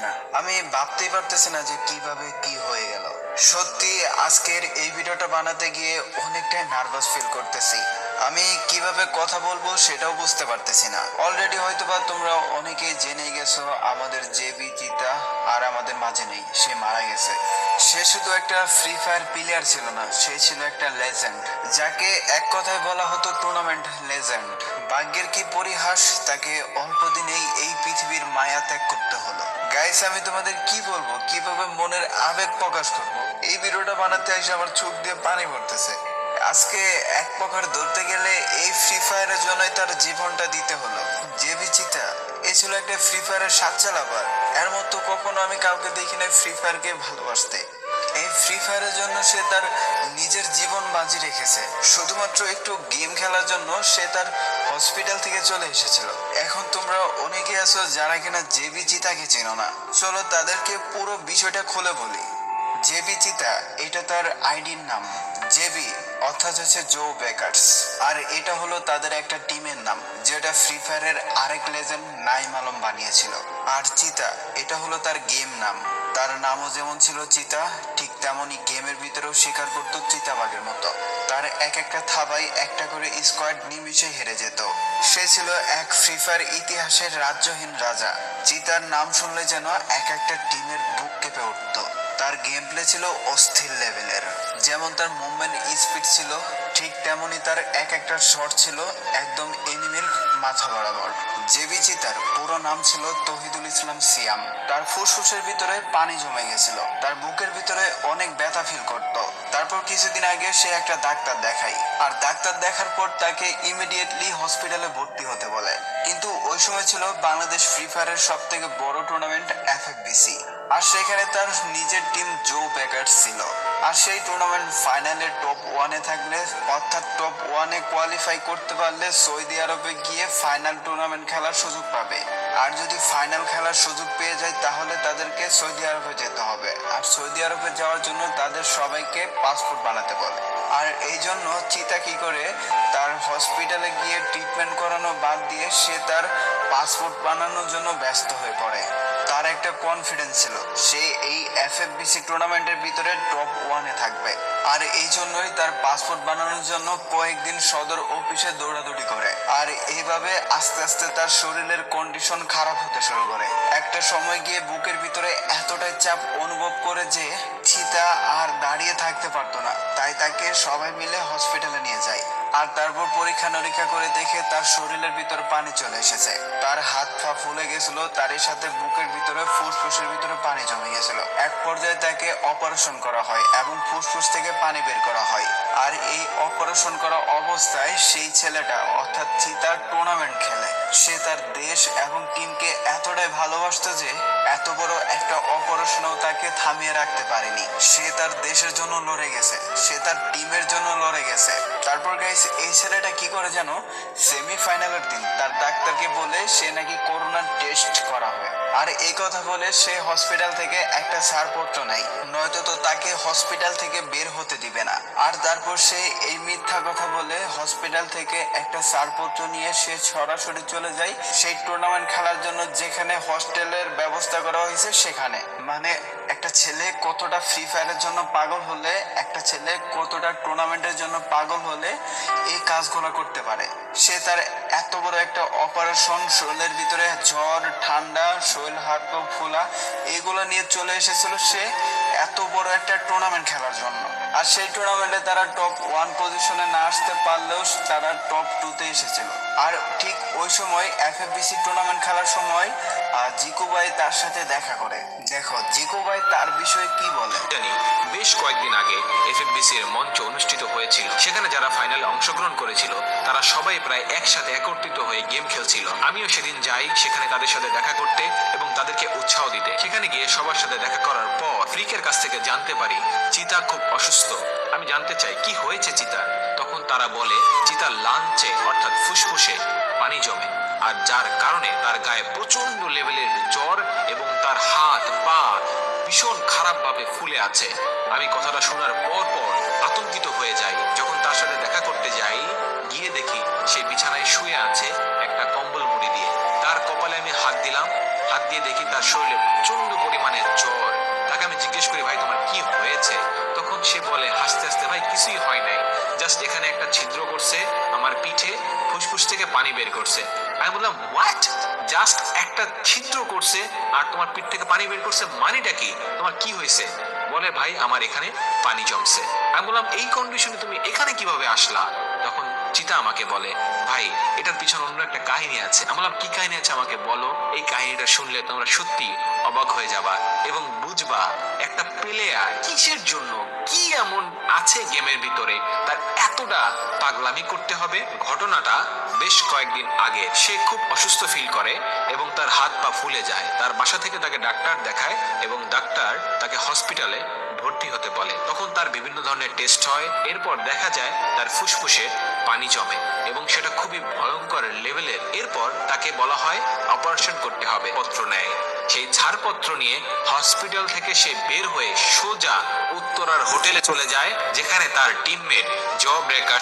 না, আমি ভাবতেই পারতেছি না যে কিভাবে কি হয়ে গেল। সত্যি আজকের এই ভিডিওটা বানাতে গিয়ে অনেকটাই নার্ভাস ফিল করতেছি। আমি কিভাবে কথা বলবো সেটাও বুঝতে পারতেছি না। অলরেডি হয়তোবা তোমরা অনেকেই জেনে গেছো আমাদের জেবি চিতা আর আমাদের মাঝে নেই, সে মারা গেছে। সে শুধু একটা ফ্রি ফায়ার প্লেয়ার ছিল না, সে ছিল একটা লেজেন্ড, যাকে এক কথায় বলা হতো টুর্নামেন্ট লেজেন্ড। ভাগ্যের কি পরিহাস, তাকে অল্প দিনেই এই পৃথিবীর মায়া ত্যাগ করতে হলো। গাইস, আমি তোমাদের কি বলবো, কিভাবে মনের আবেগ প্রকাশ করব, এই ভিডিওটা বানাতে এসে আমার চোখ দিয়ে পানি পড়তেছে। আজকে এক প্রকার ধরতে গেলে এই ফ্রি ফায়ারের জন্যই তার জীবনটা দিতে হলো। জেবি চিতা এ ছিল একটা ফ্রি ফায়ারের সাচ্চা লাভার। এর মতো কখনো আমি কাউকে দেখি না ফ্রি ফায়ারকে ভালোবাসতে। এই ফ্রি ফায়ারের জন্য সে তার নিজের জীবন বাজি রেখেছে। শুধুমাত্র একটু গেম খেলার জন্য সে তার হসপিটাল থেকে চলে এসেছিল। এখন তোমরা অনেকে আছো যারা কিনা জেবি চিতাকে চেনো না। চলো তাদেরকে পুরো বিষয়টা খুলে বলি। জেবি চিতা, এটা তার আইডির নাম। জেবি অর্থাৎ হচ্ছে জো বেকার্স, আর এটা হলো তাদের একটা টিমের নাম, যেটা ফ্রি ফায়ারের আরেক লেজেন্ড নাইম আলম বানিয়েছিল। আর চিতা এটা হলো তার গেম নাম। তার নামও যেমন ছিল চিতা, ঠিক তেমনই গেমের ভিতরেও শিকার করত চিতাবাঘের মতো। তার এক একটা থাবায় একটা করে স্কোয়াড নিমিশে হেরে যেত। সে ছিল এক ফ্রি ফায়ার ইতিহাসের রাজ্যহীন রাজা। চিতার নাম শুনলে যেন এক একটা টিমের বুক কেঁপে উঠত। তার গেম প্লে ছিল অস্থির লেভেলের। যেমন তার মুভমেন্ট স্পিড ছিল, ঠিক তেমনই তার এক একটা শট ছিল একদম এনিমির মাথা বরাবর। জেবি চিতার পুরো নাম ছিল তৌহিদুল ইসলাম সিয়াম। তার ফুসফুসের ভিতরে পানি জমে গেছিল, তার বুকের ভিতরে অনেক ব্যথা ফিল করত। তারপর কিছুদিন আগে সে একটা ডাক্তার দেখাই, আর ডাক্তার দেখার পর তাকে ইমিডিয়েটলি হসপিটালে ভর্তি হতে বলে। কিন্তু ওই সময় ছিল বাংলাদেশ ফ্রি ফায়ারের সব থেকে বড় টুর্নামেন্ট এফএফবিসি, আর সেখানে তার নিজের টিম জো বেকার্স ছিল। আর সেই টুর্নামেন্ট ফাইনালে টপ ওয়ানে থাকলে, অর্থাৎ টপ ওয়ানে কোয়ালিফাই করতে পারলে সৌদি আরবে গিয়ে ফাইনাল টুর্নামেন্ট খেলার সুযোগ পাবে। আর যদি ফাইনাল খেলার সুযোগ পেয়ে যায় তাহলে তাদেরকে সৌদি আরবে যেতে হবে। আর সৌদি আরবে যাওয়ার জন্য তাদের সবাইকে পাসপোর্ট বানাতে বলে। আর এই জন্য চিতা কি করে, তার হসপিটালে গিয়ে ট্রিটমেন্ট করানো বাদ দিয়ে সে তার পাসপোর্ট বানানোর জন্য ব্যস্ত হয়ে পড়ে। তার একটা কনফিডেন্স ছিল সে এই এফএফবিসি টুর্নামেন্টের ভিতরে টপ ওয়ানে থাকবে। আর এই জন্যই তার পাসপোর্ট বানানোর জন্য কয়েকদিন সদর অফিসে দৌড়াদৌড়ি করে। আর এইভাবে আস্তে আস্তে তার শরীরের কন্ডিশন খারাপ হতে শুরু করে। একটা সময় গিয়ে বুকের ভিতরে এতটাই চাপ অনুভব করে যে চিতা আর দাঁড়িয়ে থাকতে পারতো না। তাই তাকে সবাই মিলে হসপিটালে নিয়ে যায়। আর তারপর পরীক্ষা নিরীক্ষা করে দেখে তার শরীরের ভিতর পানি চলে এসেছে। তার হাত পা ফুলে গেছিল, তারই সাথে বুকের ভিতরে ফুসফুসের ভিতরে পানি জমে গেছিল। এক পর্যায়ে তাকে অপারেশন করা হয় এবং ফুসফুস থেকে পানি বের করা হয়। আর এই অপারেশন করা অবস্থায় সেই ছেলেটা অর্থাৎ চিতার টুর্নামেন্ট খেলে। সে তার দেশ এবং টিমকে এতটাই ভালোবাসতো যে এত বড় একটা অপারেশনও তাকে থামিয়ে রাখতে পারেনি। সে তার দেশের জন্য লড়ে গেছে, সে তার টিমের জন্য লড়ে গেছে। তারপর গাইস, এই ছেলেটা কি করে জানো, সেমিফাইনালের দিন তার ডাক্তারকে বলে সে নাকি করোনার টেস্ট করা হয়। আর এই কথা বলে সে হসপিটাল থেকে একটা ছাড়পত্র নেয়, নয়তো তো তাকে হসপিটাল থেকে বের হতে দিবে না। আর তারপর সে এই মিথ্যা কথা বলে হসপিটাল থেকে একটা ছাড়পত্র নিয়ে সে সরাসরি চলে যায় সেই টুর্নামেন্ট খেলার জন্য, যেখানে হস্টেলের ব্যবস্থা করা হয়েছে সেখানে। মানে একটা ছেলে কতটা ফ্রি ফায়ারের জন্য পাগল হলে, একটা ছেলে কতটা টুর্নামেন্টের জন্য পাগল হলে এই কাজগুলো করতে পারে। সে তার এত বড় একটা অপারেশন, শরীরের ভিতরে জ্বর, ঠান্ডা, শরীর হাত পা ফোলা, এগুলো নিয়ে চলে এসেছিল সে এত বড় একটা টুর্নামেন্ট খেলার জন্য। আর সেই টুর্নামেন্টে তারা টপ ওয়ান পজিশনে না আসতে পারলেও তারা টপ টুতে এসেছিল। আর ঠিক ওই সময় এফএফবিসি টুর্নামেন্ট খেলার সময় জিকু ভাই তার সাথে দেখা করে। দেখো জিকু ভাই তার বিষয়ে কি বলে। জানি বেশ কয়েকদিন আগে এফএফবিসি এর মঞ্চ অনুষ্ঠিত হয়েছিল, সেখানে যারা ফাইনালে অংশগ্রহণ করেছিল তারা সবাই প্রায় একসাথে একত্রিত হয়ে গেম খেলছিল। আমিও সেদিন যাই সেখানে তাদের সাথে দেখা করতে এবং তাদেরকে উৎসাহ দিতে। সেখানে গিয়ে সবার সাথে দেখা করার পর ফ্রিকের কাছ থেকে জানতে পারি চিতা খুব অসুস্থ। আমি জানতে চাই কি হয়েছে চিতার। তখন তারা বলে চিতার লাঞ্চে অর্থাৎ ফুসফুসে পানি জমে, আর যার কারণে তার গায়ে প্রচন্ড লেভেলের জ্বর এবং তার হাত পা ভীষণ খারাপ ভাবে ফুলে আছে। আমি কথাটা শোনার পর আতঙ্কিত হয়ে যাই। যখন তার সাথে দেখা করতে যাই, গিয়ে দেখি সে বিছানায় শুয়ে আছে একটা কম্বল মুড়ি দিয়ে। তার কপালে আমি হাত দিলাম, হাত দিয়ে দেখি তার শরীরে প্রচন্ড পরিমাণে জ্বর। তাকে আমি জিজ্ঞেস করি, ভাই তোমার কি হয়েছে? তখন সে বলে হাসতে হাসতে, ভাই কিছুই হয় নাই, জাস্ট এখানে একটা ছিদ্র করছে আমার পিঠে, ফুসফুস থেকে পানি বের করছে। আমি বললাম হোয়াট? জাস্ট একটা ছিদ্র করছে আর তোমার পিঠ থেকে পানি বের করছে, মানেটা কি? তোমার কি হয়েছে? বলে ভাই আমার এখানে পানি জমছে। আমি বললাম এই কন্ডিশনে তুমি এখানে কিভাবে আসলা? তখন চিতা আমাকে বলে, ভাই এটার পিছনে অন্য একটা কাহিনী আছে। আমি বললাম কি কাহিনী আছে আমাকে বলো। এই কাহিনীটা শুনলে তোমরা সত্যি অবাক হয়ে যাবা এবং বুঝবা একটা প্লেয়ার কিসের জন্য, কি এমন আছে গেমের ভিতরে তার এতটা পাগলামি করতে হবে। ঘটনাটা বেশ কয়েকদিন আগে। সে খুব অসুস্থ ফিল করে এবং তার হাত পা ফুলে যায়। তার বাসা থেকে তাকে ডাক্তার দেখায় এবং ডাক্তার তাকে হসপিটালে ভর্তি হতে বলে। তখন তার বিভিন্ন ধরনের টেস্ট হয়। এরপর দেখা যায় তার ফুসফুসে পানি জমে এবং সেটা খুবই ভয়ঙ্কর লেভেলের। এরপর তাকে বলা হয় অপারেশন করতে হবে। পত্র নেয়, সেই ছাড়পত্র নিয়ে হসপিটাল থেকে সে বের হয়ে সোজা উত্তরার হোটেলে চলে যায়, যেখানে তার টিমমেট জব ব্রেকার